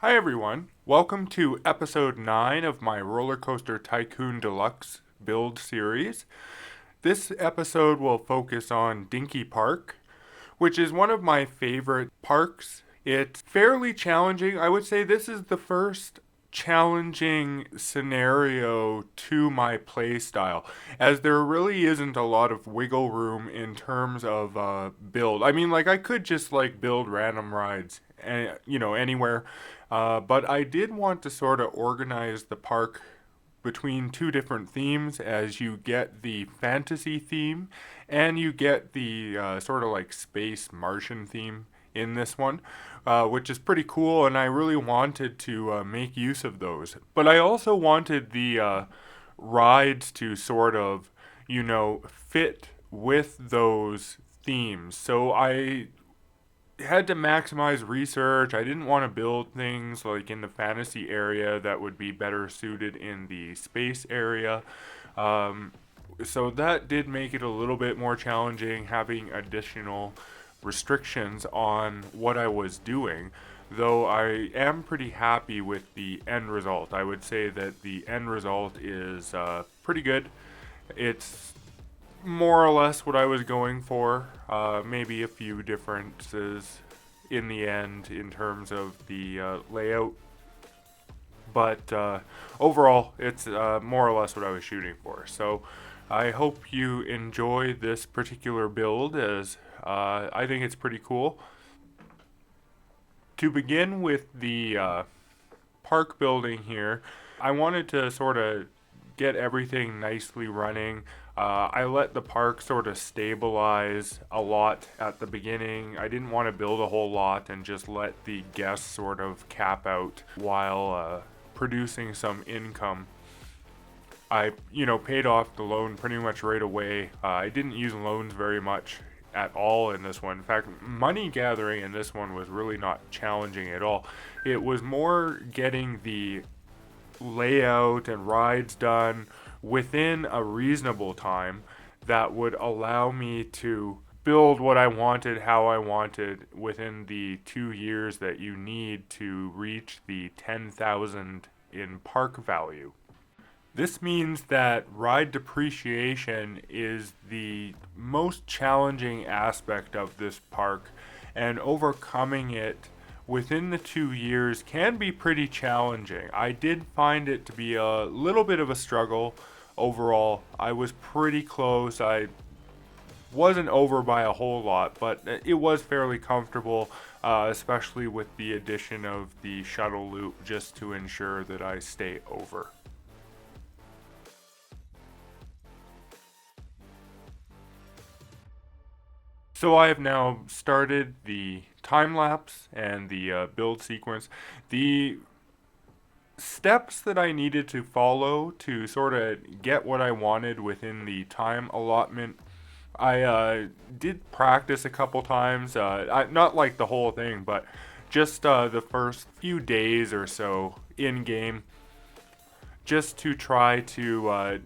Hi everyone, welcome to episode 9 of my RollerCoaster Tycoon Deluxe build series. This episode will focus on Dinky Park, which is one of my favorite parks. It's fairly challenging. I would say this is the first challenging scenario to my play style, as there really isn't a lot of wiggle room in terms of build. I mean, like I could just build random rides, anywhere, but I did want to sort of organize the park between two different themes, as you get the fantasy theme and you get the sort of like space Martian theme in this one, which is pretty cool, and I really wanted to make use of those. But I also wanted the rides to sort of, fit with those themes. So I had to maximize research. I didn't want to build things like in the fantasy area that would be better suited in the space area. Um, so that did make it a little bit more challenging, having additional restrictions on what I was doing. Though I am pretty happy with the end result. I would say that the end result is pretty good. It's more or less what I was going for. Maybe a few differences in the end in terms of the layout, but overall, it's more or less what I was shooting for. So I hope you enjoy this particular build, as I think it's pretty cool. To begin with the park building here, I wanted to sort of get everything nicely running. I let the park sort of stabilize a lot at the beginning. I didn't want to build a whole lot and just let the guests sort of cap out while producing some income. I, paid off the loan pretty much right away. I didn't use loans very much at all in this one. In fact, money gathering in this one was really not challenging at all. It was more getting the layout and rides done within a reasonable time that would allow me to build what I wanted, how I wanted, within the 2 years that you need to reach the 10,000 in park value. This means that ride depreciation is the most challenging aspect of this park, and overcoming it within the 2 years can be pretty challenging. I did find it to be a little bit of a struggle overall. I was pretty close. I wasn't over by a whole lot, but it was fairly comfortable, especially with the addition of the shuttle loop, just to ensure that I stay over. So I have now started the time lapse and the build sequence. The steps that I needed to follow to sort of get what I wanted within the time allotment, I did practice a couple times. Not like the whole thing, but just the first few days or so in game, just to try to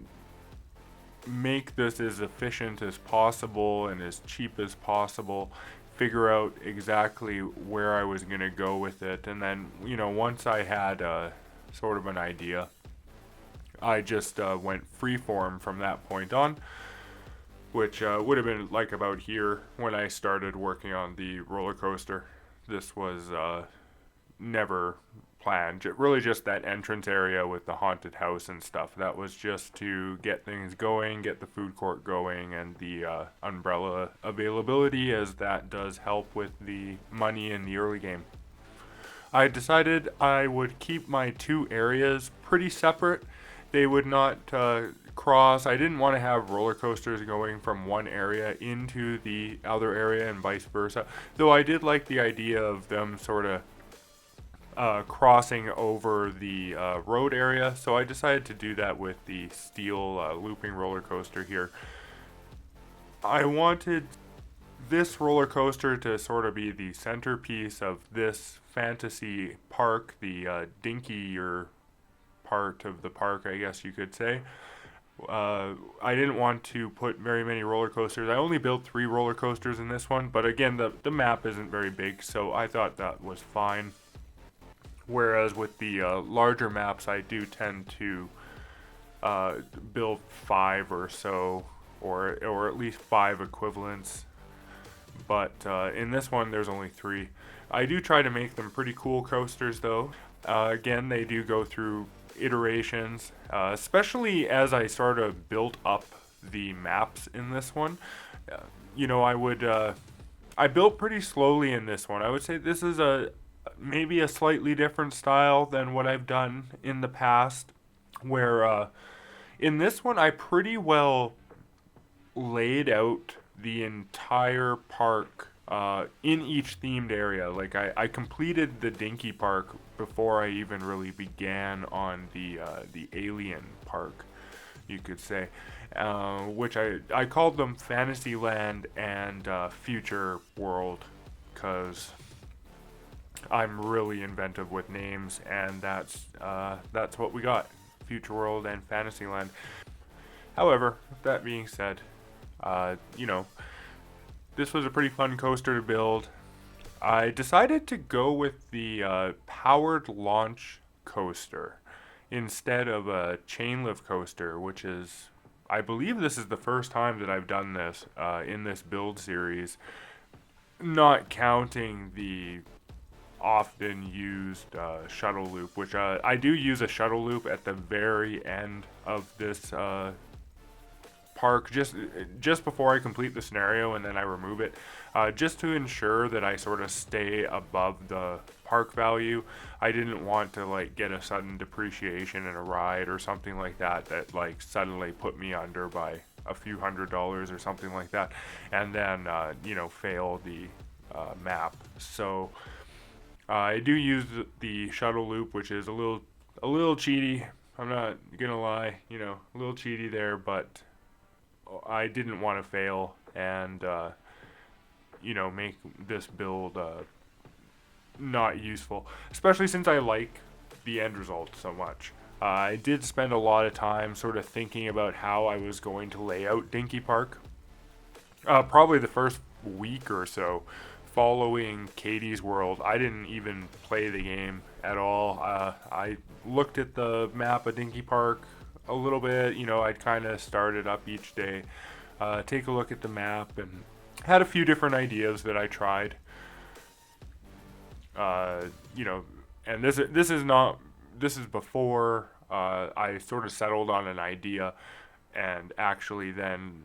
make this as efficient as possible and as cheap as possible, figure out exactly where I was going to go with it. And then, once I had sort of an idea, I just went freeform from that point on, which would have been like about here when I started working on the roller coaster. This was never planned. Really just that entrance area with the haunted house and stuff. That was just to get things going, get the food court going, and the umbrella availability, as that does help with the money in the early game. I decided I would keep my two areas pretty separate. They would not cross. I didn't want to have roller coasters going from one area into the other area and vice versa. Though I did like the idea of them sort of crossing over the road area, so I decided to do that with the steel looping roller coaster here. I wanted this roller coaster to sort of be the centerpiece of this fantasy park, the dinkier part of the park, I guess you could say. I didn't want to put very many roller coasters. I only built 3 roller coasters in this one, but again, the map isn't very big, so I thought that was fine. Whereas with the larger maps, I do tend to build 5 or so, or at least 5 equivalents. But in this one, there's only 3. I do try to make them pretty cool coasters, though. Again, they do go through iterations, especially as I sort of built up the maps in this one. I built pretty slowly in this one. I would say this is maybe a slightly different style than what I've done in the past, where in this one I pretty well laid out the entire park in each themed area. Like I completed the Dinky Park before I even really began on the Alien Park, you could say, which I called them Fantasyland and Future World, because I'm really inventive with names, and that's what we got, Future World and Fantasyland. However, that being said, this was a pretty fun coaster to build. I decided to go with the powered launch coaster instead of a chain lift coaster, which is, I believe this is the first time that I've done this in this build series, not counting the often used shuttle loop, which I do use a shuttle loop at the very end of this park, just before I complete the scenario, and then I remove it, just to ensure that I sort of stay above the park value. I didn't want to like get a sudden depreciation in a ride or something like that like suddenly put me under by a few $100s or something like that, and then fail the map. So I do use the shuttle loop, which is a little cheaty. I'm not gonna lie, a little cheaty there, but I didn't want to fail and make this build not useful, especially since I like the end result so much. I did spend a lot of time sort of thinking about how I was going to lay out Dinky Park. Probably the first week or so following Katie's World, I didn't even play the game at all. I looked at the map of Dinky Park a little bit. I'd kind of start it up each day, take a look at the map, and had a few different ideas that I tried. And this is before I sort of settled on an idea and actually then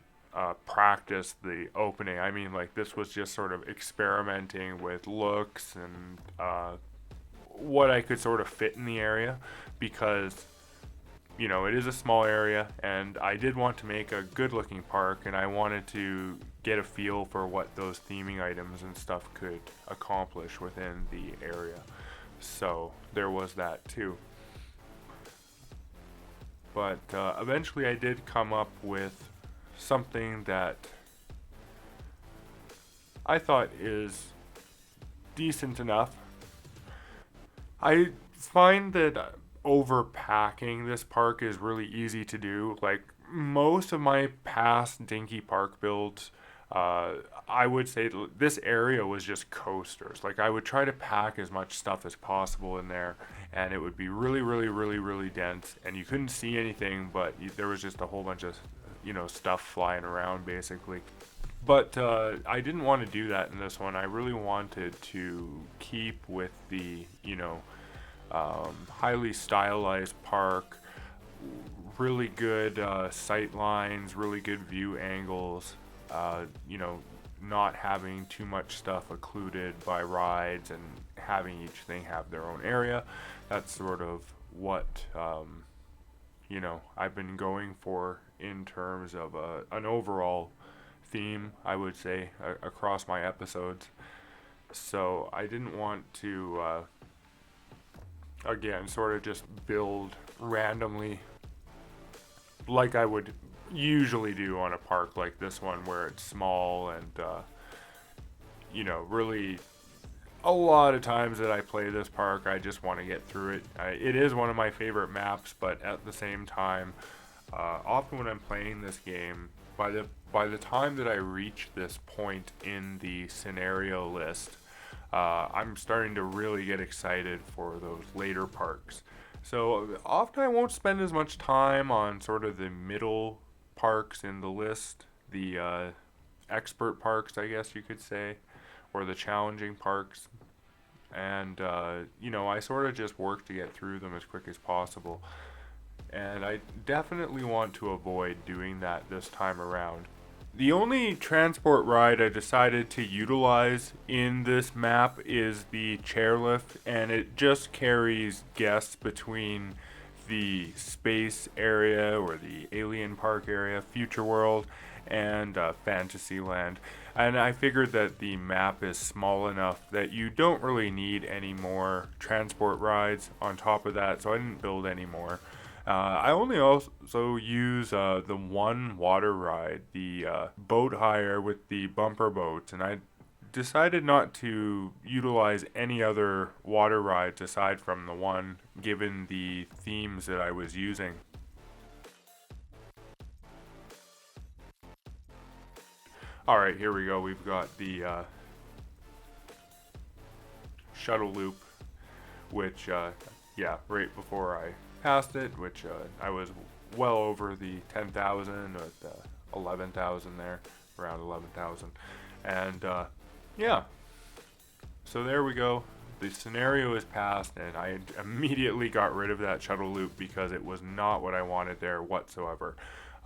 practiced the opening. I mean, like, this was just sort of experimenting with looks and what I could sort of fit in the area, because it is a small area, and I did want to make a good looking park, and I wanted to get a feel for what those theming items and stuff could accomplish within the area. So there was that too. But eventually I did come up with something that I thought is decent enough. I find that overpacking this park is really easy to do. Like, most of my past Dinky Park builds, I would say this area was just coasters. Like, I would try to pack as much stuff as possible in there, and it would be really, really, really, really dense, and you couldn't see anything, but there was just a whole bunch of stuff flying around, basically. But I didn't want to do that in this one. I really wanted to keep with the highly stylized park, really good sight lines, really good view angles, not having too much stuff occluded by rides, and having each thing have their own area. That's sort of what I've been going for in terms of an overall theme, I would say, across my episodes. So I didn't want to again sort of just build randomly like I would usually do on a park like this one, where it's small and really a lot of times that I play this park, I just want to get through it. It is one of my favorite maps, but at the same time, often when I'm playing this game, by the time that I reach this point in the scenario list, I'm starting to really get excited for those later parks. So often I won't spend as much time on sort of the middle parks in the list, the expert parks, I guess you could say, or the challenging parks. And, I sort of just work to get through them as quick as possible. And I definitely want to avoid doing that this time around. The only transport ride I decided to utilize in this map is the chairlift, and it just carries guests between the space area or the alien park area, Future World, and Fantasyland. And I figured that the map is small enough that you don't really need any more transport rides on top of that, so I didn't build any more. I only also use the one water ride, the boat hire with the bumper boats, and I decided not to utilize any other water rides aside from the one, given the themes that I was using. Alright, here we go. We've got the shuttle loop, which, right before I passed it, which I was well over the 10,000 with 11,000 there, around 11,000. And so there we go. The scenario is passed, and I immediately got rid of that shuttle loop because it was not what I wanted there whatsoever.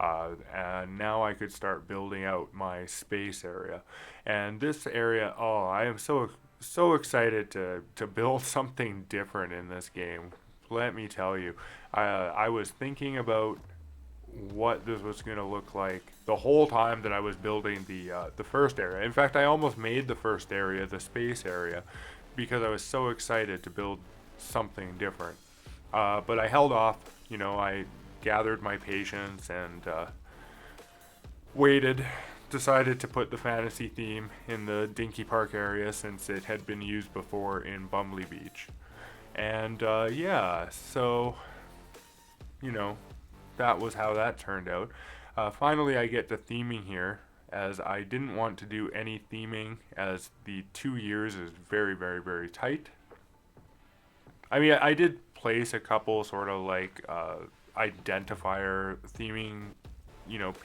And now I could start building out my space area. And this area, oh, I am so excited to build something different in this game. Let me tell you, I was thinking about what this was going to look like the whole time that I was building the first area. In fact, I almost made the first area, the space area, because I was so excited to build something different. But I held off. I gathered my patience and waited. Decided to put the fantasy theme in the Dinky Park area since it had been used before in Bumbley Beach. And so that was how that turned out. Finally, I get to theming here, as I didn't want to do any theming, as the 2 years is very, very, very tight. I mean, I did place a couple sort of like identifier theming,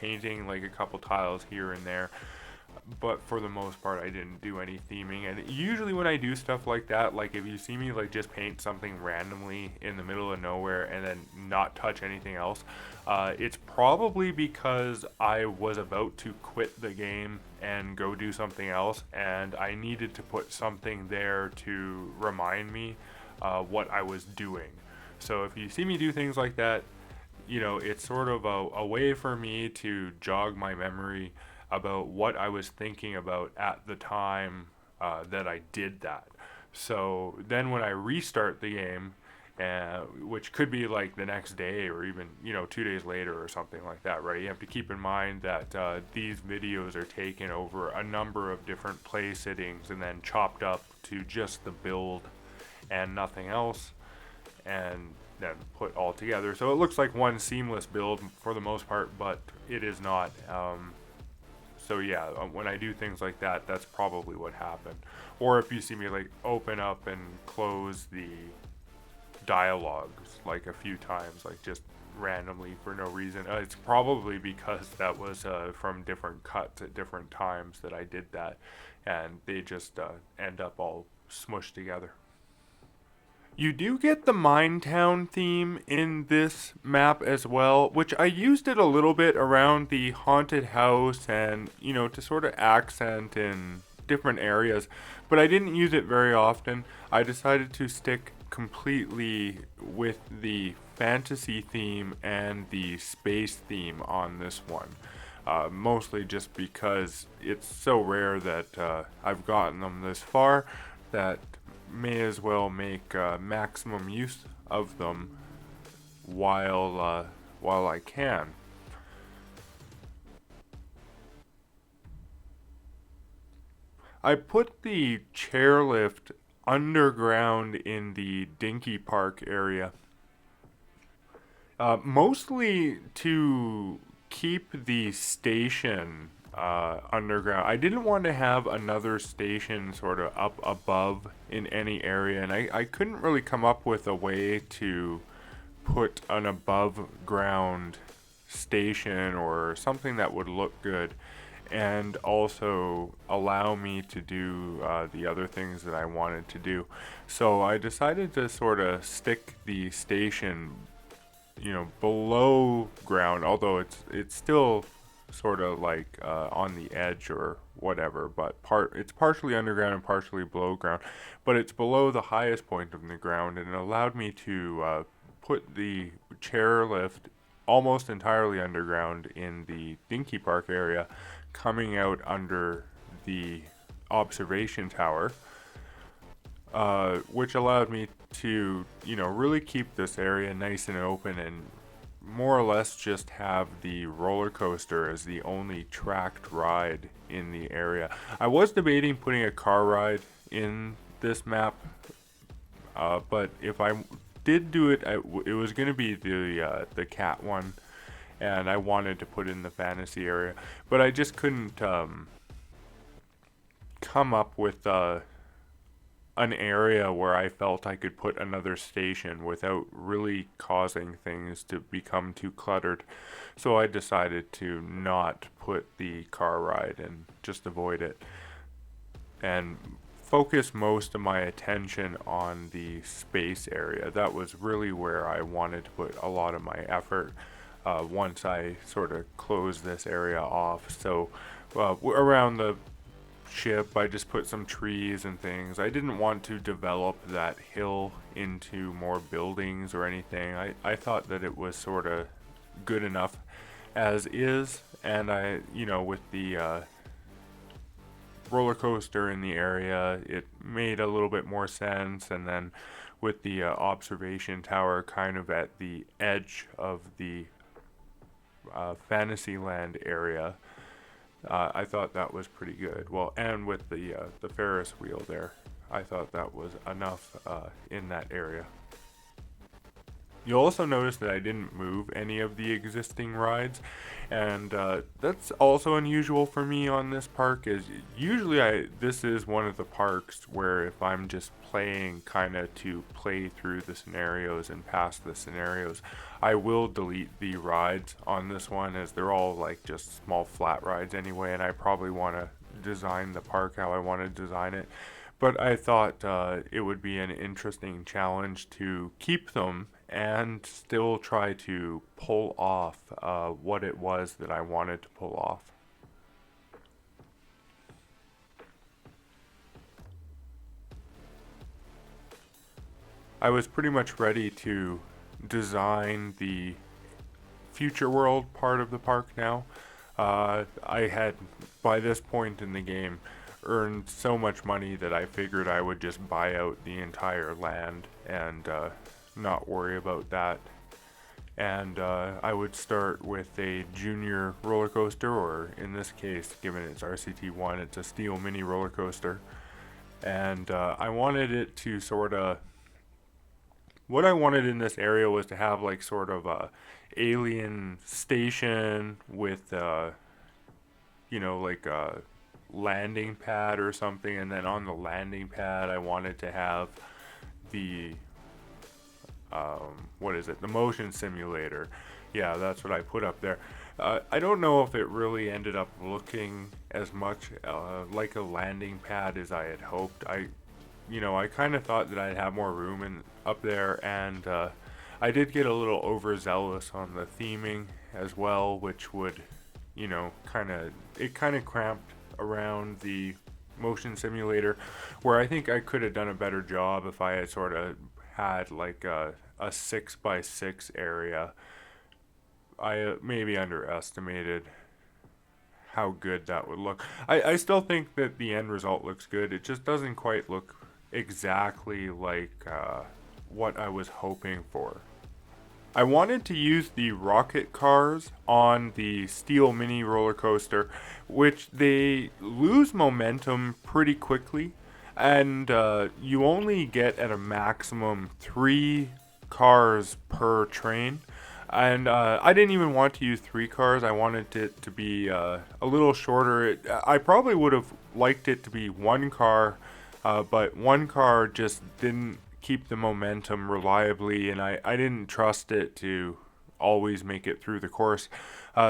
painting like a couple tiles here and there. But for the most part, I didn't do any theming. And usually when I do stuff like that, like if you see me like just paint something randomly in the middle of nowhere and then not touch anything else, it's probably because I was about to quit the game and go do something else, and I needed to put something there to remind me what I was doing. So if you see me do things like that, it's sort of a way for me to jog my memory about what I was thinking about at the time that I did that. So then when I restart the game, which could be like the next day or even 2 days later or something like that, right? You have to keep in mind that these videos are taken over a number of different play sittings and then chopped up to just the build and nothing else, and then put all together. So it looks like one seamless build for the most part, but it is not. So yeah, when I do things like that, that's probably what happened. Or if you see me like open up and close the dialogues like a few times, like just randomly for no reason, it's probably because that was from different cuts at different times that I did that, and they just end up all smushed together. You do get the Mine Town theme in this map as well, which I used it a little bit around the haunted house and, to sort of accent in different areas, but I didn't use it very often. I decided to stick completely with the fantasy theme and the space theme on this one. Mostly just because it's so rare that I've gotten them this far that may as well make maximum use of them while I can. I put the chairlift underground in the Dinky Park area, mostly to keep the station underground. I didn't want to have another station sort of up above in any area, and I couldn't really come up with a way to put an above ground station or something that would look good and also allow me to do the other things that I wanted to do. So I decided to sort of stick the station, below ground, although it's still sort of like on the edge or whatever, but it's partially underground and partially below ground, but it's below the highest point of the ground, and it allowed me to put the chairlift almost entirely underground in the Dinky Park area, coming out under the observation tower, which allowed me to, really keep this area nice and open and more or less just have the roller coaster as the only tracked ride in the area. I was debating putting a car ride in this map, but if I did do it, it was going to be the cat one, and I wanted to put in the fantasy area, but I just couldn't come up with an area where I felt I could put another station without really causing things to become too cluttered. So I decided to not put the car ride and just avoid it and focus most of my attention on the space area. That was really where I wanted to put a lot of my effort once I sort of closed this area off. So around the ship, I just put some trees and things. I didn't want to develop that hill into more buildings or anything. I thought that it was sort of good enough as is, and with the roller coaster in the area, it made a little bit more sense, and then with the observation tower kind of at the edge of the Fantasyland area, I thought that was pretty good. Well, and with the Ferris wheel there, I thought that was enough in that area. You'll also notice that I didn't move any of the existing rides, and that's also unusual for me on this park. Is usually this is one of the parks where if I'm just playing kind of to play through the scenarios and pass the scenarios, I will delete the rides on this one, as they're all like just small flat rides anyway, and I probably want to design the park how I want to design it. But I thought it would be an interesting challenge to keep them and still try to pull off what it was that I wanted to pull off. I was pretty much ready to design the future world part of the park now. I had, by this point in the game, earned so much money that I figured I would just buy out the entire land and not worry about that. And I would start with a junior roller coaster, or in this case, given it's RCT1, it's a steel mini roller coaster. And I wanted it to what I wanted in this area was to have like sort of a alien station with like a landing pad or something, and then on the landing pad I wanted to have the the motion simulator. Yeah, that's what I put up there. I don't know if it really ended up looking as much like a landing pad as I had hoped. I kind of thought that I'd have more room up there, and I did get a little overzealous on the theming as well, which would, kind of cramped around the motion simulator, where I think I could have done a better job if I had sort of had like a 6x6 area. I maybe underestimated how good that would look. I still think that the end result looks good. It just doesn't quite look exactly like what I was hoping for. I wanted to use the rocket cars on the steel mini roller coaster, which they lose momentum pretty quickly, and you only get at a maximum 3 cars per train. And I didn't even want to use 3 cars. I wanted it to be a little shorter. I probably would have liked it to be 1 car, but 1 car just didn't keep the momentum reliably, and I didn't trust it to always make it through the course.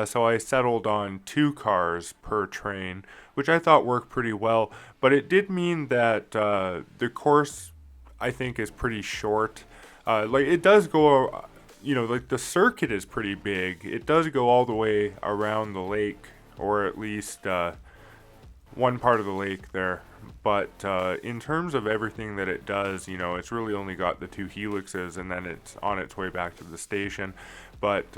So I settled on 2 cars per train, which I thought worked pretty well. But it did mean that the course, I think, is pretty short. Like it does go, like the circuit is pretty big. It does go all the way around the lake, or at least one part of the lake there. But in terms of everything that it does, it's really only got the 2 helixes, and then it's on its way back to the station. But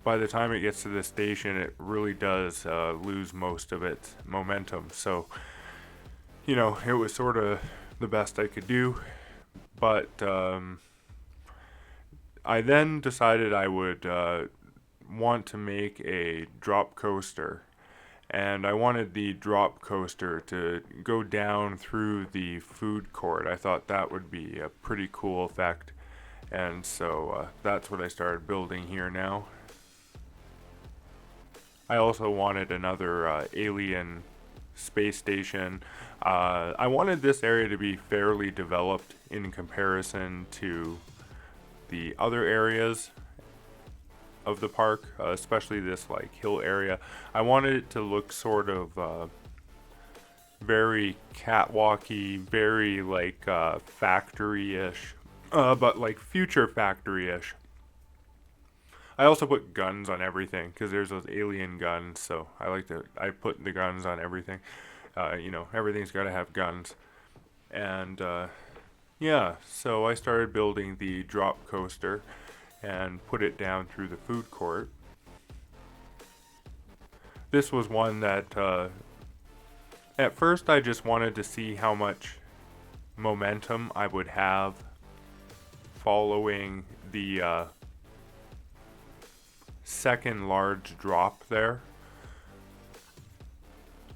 by the time it gets to the station, it really does lose most of its momentum. So, it was sort of the best I could do. But I then decided I would want to make a drop coaster. And I wanted the drop coaster to go down through the food court. I thought that would be a pretty cool effect. And so that's what I started building here now. I also wanted another alien space station. I wanted this area to be fairly developed in comparison to the other areas of the park, especially this hill area. I wanted it to look sort of very catwalky, very factory-ish, but future factory-ish. I also put guns on everything because there's those alien guns, so I put the guns on everything. Everything's got to have guns. And yeah, so I started building the drop coaster and put it down through the food court. This was one that at first I just wanted to see how much momentum I would have following the second large drop there.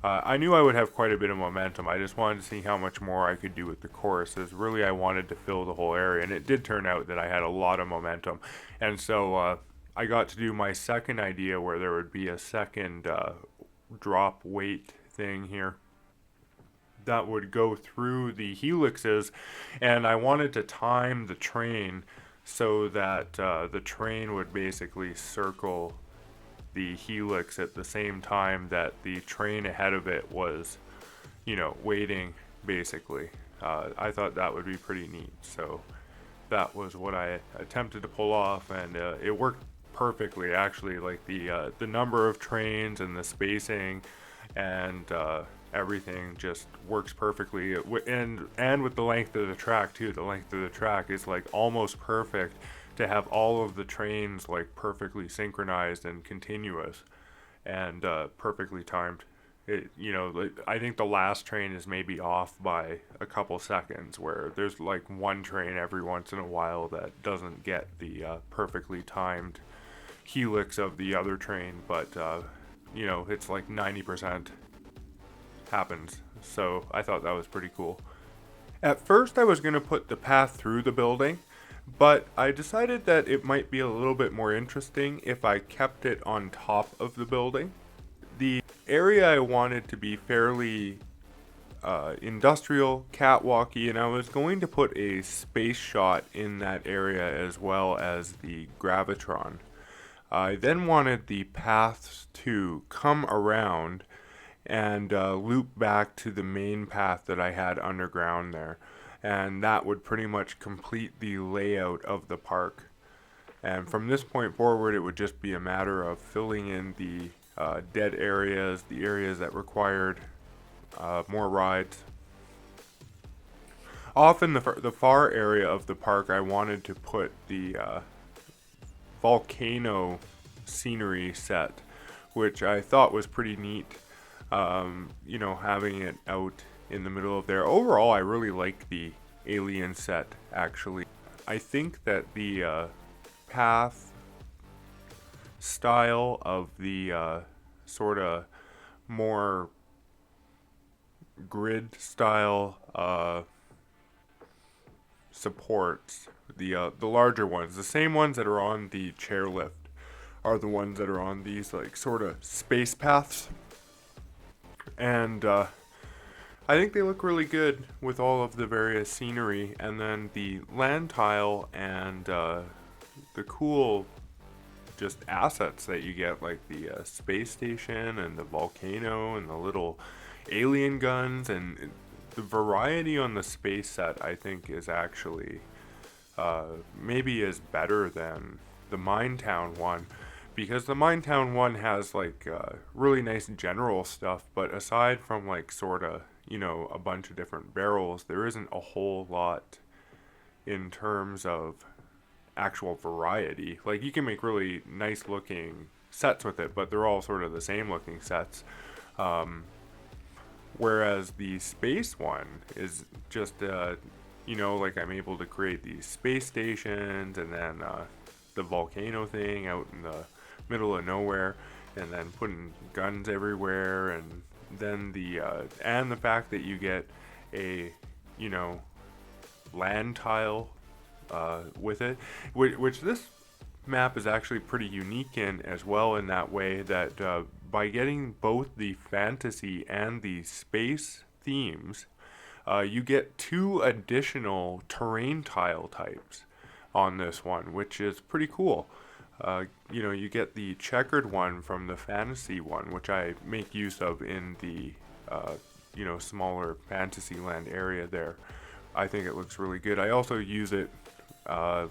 I knew I would have quite a bit of momentum. I just wanted to see how much more I could do with the course, as really I wanted to fill the whole area, and it did turn out that I had a lot of momentum. And so I got to do my second idea where there would be a second drop weight thing here that would go through the helixes, and I wanted to time the train so that the train would basically circle the helix at the same time that the train ahead of it was, waiting, basically. I thought that would be pretty neat, so that was what I attempted to pull off, and it worked perfectly, actually. The number of trains and the spacing and everything just works perfectly, and with the length of the track too. The length of the track is almost perfect to have all of the trains perfectly synchronized and continuous and perfectly timed. I think the last train is maybe off by a couple seconds, where there's one train every once in a while that doesn't get the perfectly timed helix of the other train, but it's 90% happens. So I thought that was pretty cool. At first I was going to put the path through the building, but I decided that it might be a little bit more interesting if I kept it on top of the building. The area I wanted to be fairly industrial, catwalky, and I was going to put a space shot in that area as well as the gravitron. I then wanted the paths to come around and loop back to the main path that I had underground there. And that would pretty much complete the layout of the park. And from this point forward, it would just be a matter of filling in the dead areas, the areas that required more rides. Off in the far area of the park, I wanted to put the volcano scenery set, which I thought was pretty neat. Having it out in the middle of there. Overall, I really like the alien set, actually. I think that the path style of the sort of more grid style supports the larger ones, the same ones that are on the chairlift, are the ones that are on these like sort of space paths, and I think they look really good with all of the various scenery, and then the land tile and the cool just assets that you get, like the space station and the volcano and the little alien guns, and the variety on the space set I think is actually maybe is better than the Minetown one, because the Minetown one has like really nice general stuff, but aside from like sort of, you know, a bunch of different barrels, there isn't a whole lot in terms of actual variety. Like, you can make really nice looking sets with it, but they're all sort of the same looking sets. Whereas the space one is just, you know, like I'm able to create these space stations, and then the volcano thing out in the middle of nowhere, and then putting guns everywhere, and then the fact that you get a, you know, land tile with it, which this map is actually pretty unique in as well, in that way that by getting both the fantasy and the space themes, you get 2 additional terrain tile types on this one, which is pretty cool. You know, you get the checkered one from the fantasy one, which I make use of in the you know, smaller Fantasyland area there. I think it looks really good. I also use it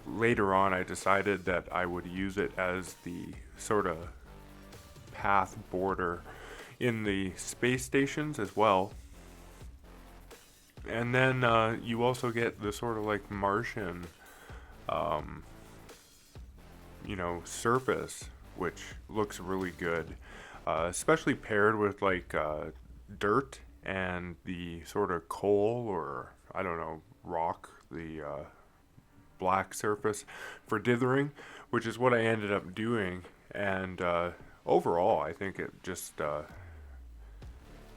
later on. I decided that I would use it as the sort of path border in the space stations as well. And then you also get the sort of like Martian you know, surface, which looks really good, especially paired with like dirt and the sort of coal, or I don't know, rock, the black surface for dithering, which is what I ended up doing. And overall, I think it just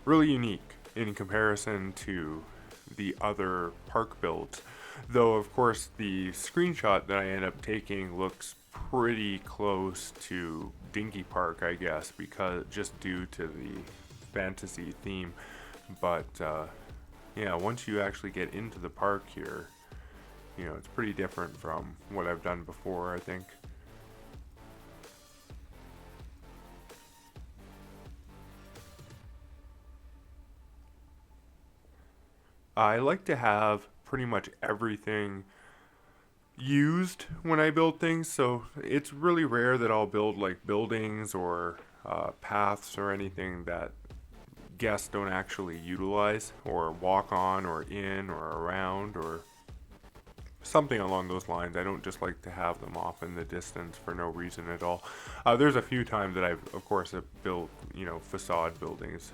really unique in comparison to the other park builds. Though, of course, the screenshot that I end up taking looks pretty close to Dinky Park, I guess, because just due to the fantasy theme. But yeah, once you actually get into the park here, you know, it's pretty different from what I've done before, I think. I like to have pretty much everything used when I build things, so it's really rare that I'll build like buildings or paths or anything that guests don't actually utilize or walk on or in or around or something along those lines. I don't just like to have them off in the distance for no reason at all. There's a few times that I've, of course, have built, you know, facade buildings.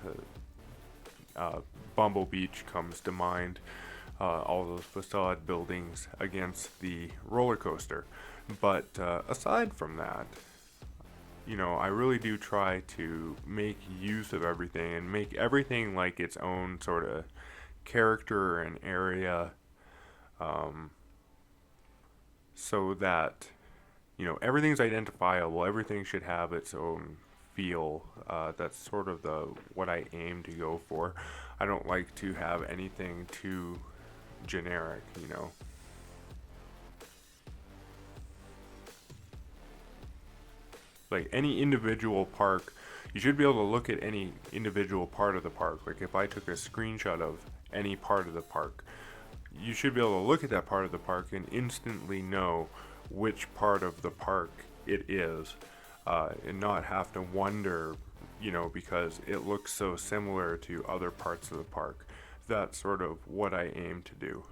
Bumble Beach comes to mind. All those facade buildings against the roller coaster. But aside from that, you know, I really do try to make use of everything and make everything like its own sort of character and area, so that, you know, everything's identifiable. Everything should have its own feel. That's sort of what I aim to go for. I don't like to have anything too generic, you know. Like any individual park, you should be able to look at any individual part of the park. Like if I took a screenshot of any part of the park, you should be able to look at that part of the park and instantly know which part of the park it is, and not have to wonder, you know, because it looks so similar to other parts of the park. That's sort of what I aim to do.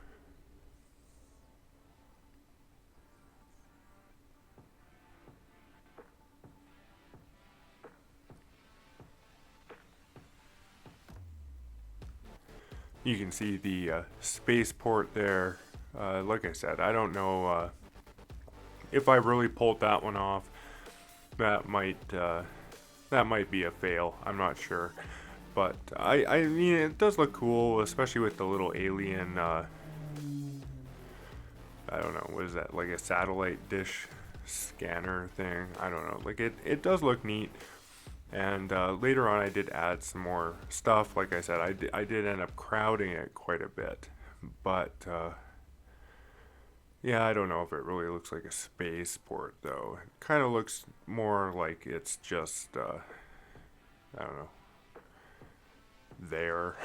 You can see the spaceport there. Like I said, I don't know if I really pulled that one off. That might be a fail. I'm not sure. But I mean, it does look cool, especially with the little alien I don't know, what is that, like a satellite dish scanner thing? I don't know. Like it does look neat. And later on, I did add some more stuff. Like I said, I did end up crowding it quite a bit. But yeah, I don't know if it really looks like a spaceport, though. It kind of looks more like it's just, I don't know, there,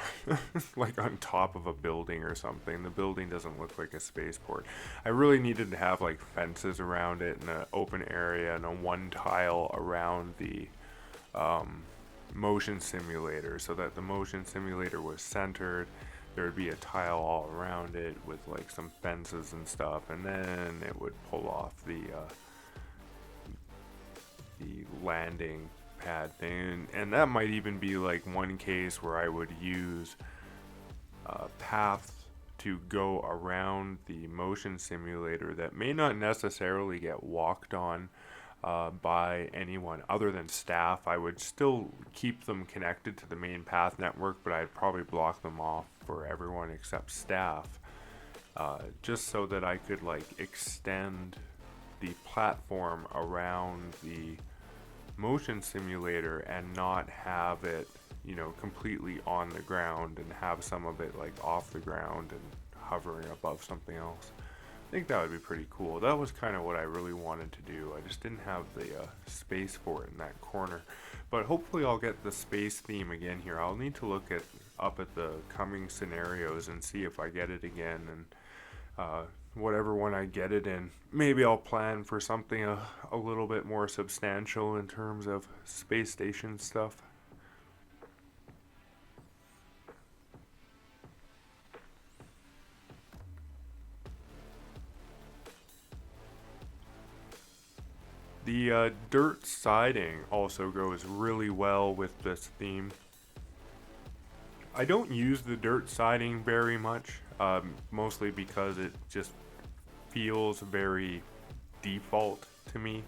like on top of a building or something. The building doesn't look like a spaceport. I really needed to have like fences around it and an open area and a one tile around the motion simulator so that the motion simulator was centered. There would be a tile all around it with like some fences and stuff, and then it would pull off the landing pad thing, and that might even be like one case where I would use paths to go around the motion simulator that may not necessarily get walked on by anyone other than staff. I would still keep them connected to the main path network, but I'd probably block them off for everyone except staff, just so that I could like extend the platform around the motion simulator and not have it, you know, completely on the ground and have some of it like off the ground and hovering above something else. I think that would be pretty cool. That was kind of what I really wanted to do. I just didn't have the space for it in that corner. But hopefully I'll get the space theme again here. I'll need to look up at the coming scenarios and see if I get it again. And whatever one I get it in, maybe I'll plan for something a little bit more substantial in terms of space station stuff. The dirt siding also goes really well with this theme. I don't use the dirt siding very much, mostly because it just feels very default to me,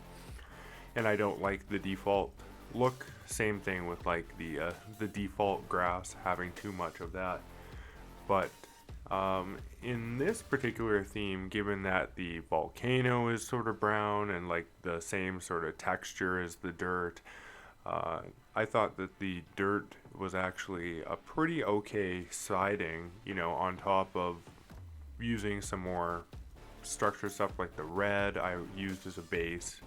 and I don't like the default look. Same thing with like the default grass, having too much of that. But in this particular theme, given that the volcano is sort of brown and like the same sort of texture as the dirt, I thought that the dirt was actually a pretty okay siding, you know, on top of using some more structure stuff like the red I used as a base.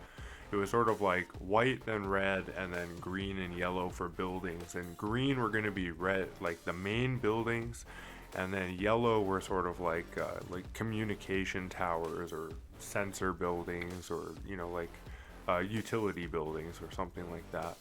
It was sort of like white, then red, and then green and yellow for buildings. And green were going to be red, like the main buildings, and then yellow were sort of like communication towers or sensor buildings, or you know, like utility buildings or something like that.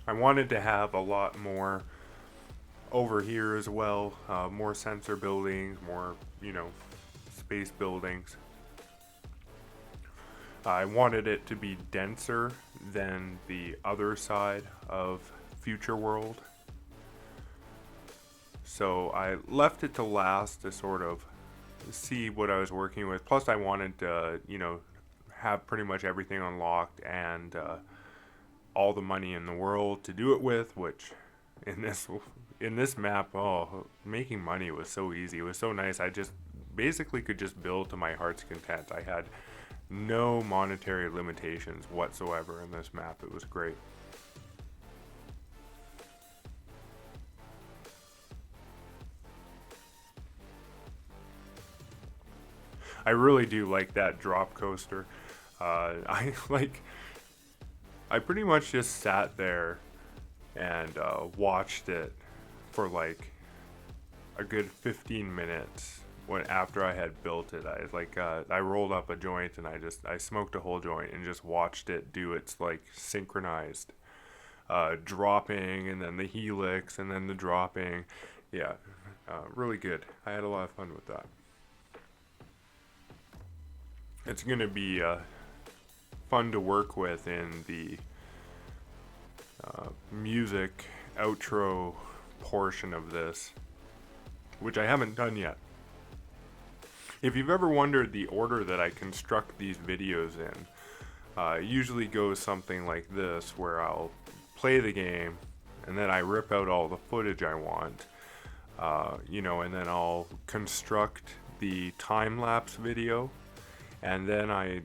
I wanted to have a lot more over here as well, more sensor buildings, more, you know, space buildings. I wanted it to be denser than the other side of Future World. So I left it to last to sort of see what I was working with. Plus I wanted to, you know, have pretty much everything unlocked and all the money in the world to do it with, which in this map, oh, making money was so easy. It was so nice. I just basically could just build to my heart's content. I had no monetary limitations whatsoever in this map. It was great. I really do like that drop coaster. I pretty much just sat there and watched it for like a good 15 minutes when after I had built it. I rolled up a joint and I smoked a whole joint and just watched it do its like synchronized dropping, and then the helix, and then the dropping. Yeah, really good. I had a lot of fun with that. it's going to be fun to work with in the music outro portion of this, which I haven't done yet. If you've ever wondered the order that I construct these videos in, it usually goes something like this, where I'll play the game and then I rip out all the footage I want, and then I'll construct the time-lapse video, and then I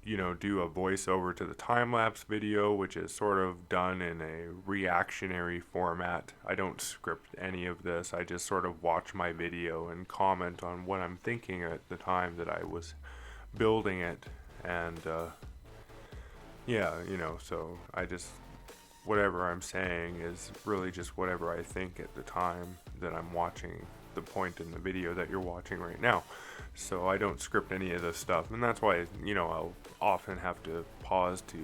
do a voiceover to the time-lapse video, which is sort of done in a reactionary format. I don't script any of this. I just sort of watch my video and comment on what I'm thinking at the time that I was building it. And so I just, whatever I'm saying is really just whatever I think at the time that I'm watching the point in the video that you're watching right now. So I don't script any of this stuff, and that's why I'll often have to pause to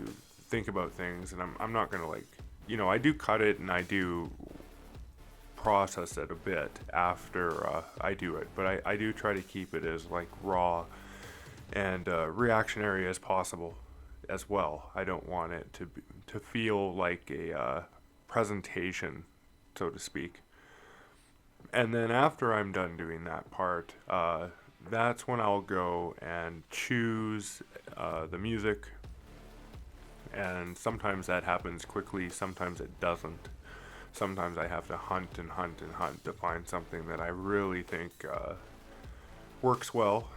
think about things, and I'm not gonna I do cut it and I do process it a bit after I do it, but I do try to keep it as raw and reactionary as possible as well. I don't want it to feel like a presentation, so to speak. And then after I'm done doing that part, that's when I'll go and choose the music, and sometimes that happens quickly, sometimes it doesn't. Sometimes I have to hunt and hunt and hunt to find something that I really think works well,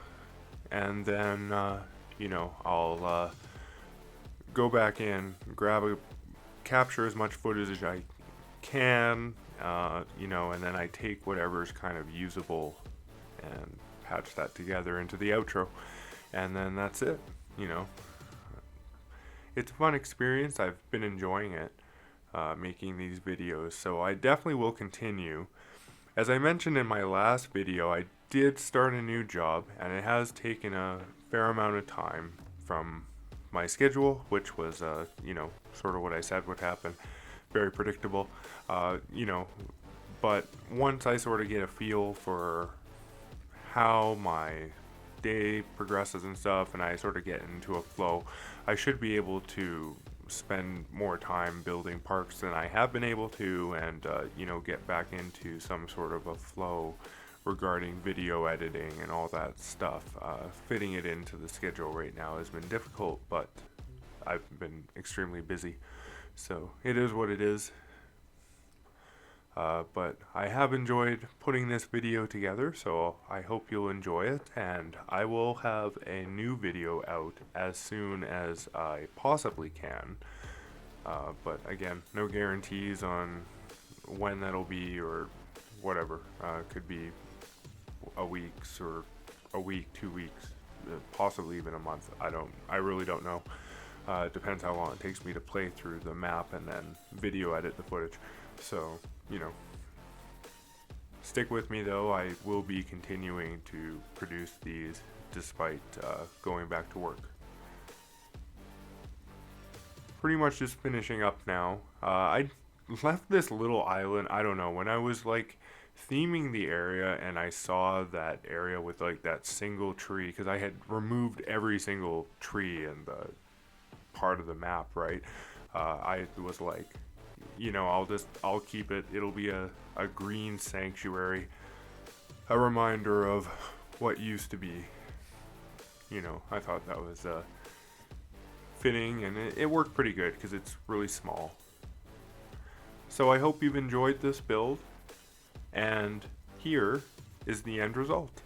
and then I'll go back in, capture as much footage as I can, and then I take whatever's kind of usable and patch that together into the outro, and then that's it. It's a fun experience. I've been enjoying it, making these videos, so I definitely will continue. As I mentioned in my last video, I did start a new job, and it has taken a fair amount of time from my schedule, which was sort of what I said would happen, very predictable, but once I sort of get a feel for how my day progresses and stuff, and I sort of get into a flow, I should be able to spend more time building parks than I have been able to, and get back into some sort of a flow regarding video editing and all that stuff. Fitting it into the schedule right now has been difficult, but I've been extremely busy, so it is what it is. But I have enjoyed putting this video together, so I hope you'll enjoy it, and I will have a new video out as soon as I possibly can. But again, no guarantees on when that'll be or whatever. Could be a week, 2 weeks, possibly even a month. I really don't know. It depends how long it takes me to play through the map and then video edit the footage. So, stick with me though. I will be continuing to produce these despite going back to work. Pretty much just finishing up now. I left this little island, I don't know, when I was theming the area and I saw that area with that single tree, because I had removed every single tree in the part of the map, right? I was I'll keep it. It'll be a green sanctuary, a reminder of what used to be. I thought that was fitting, and it worked pretty good because it's really small. So I hope you've enjoyed this build, and here is the end result.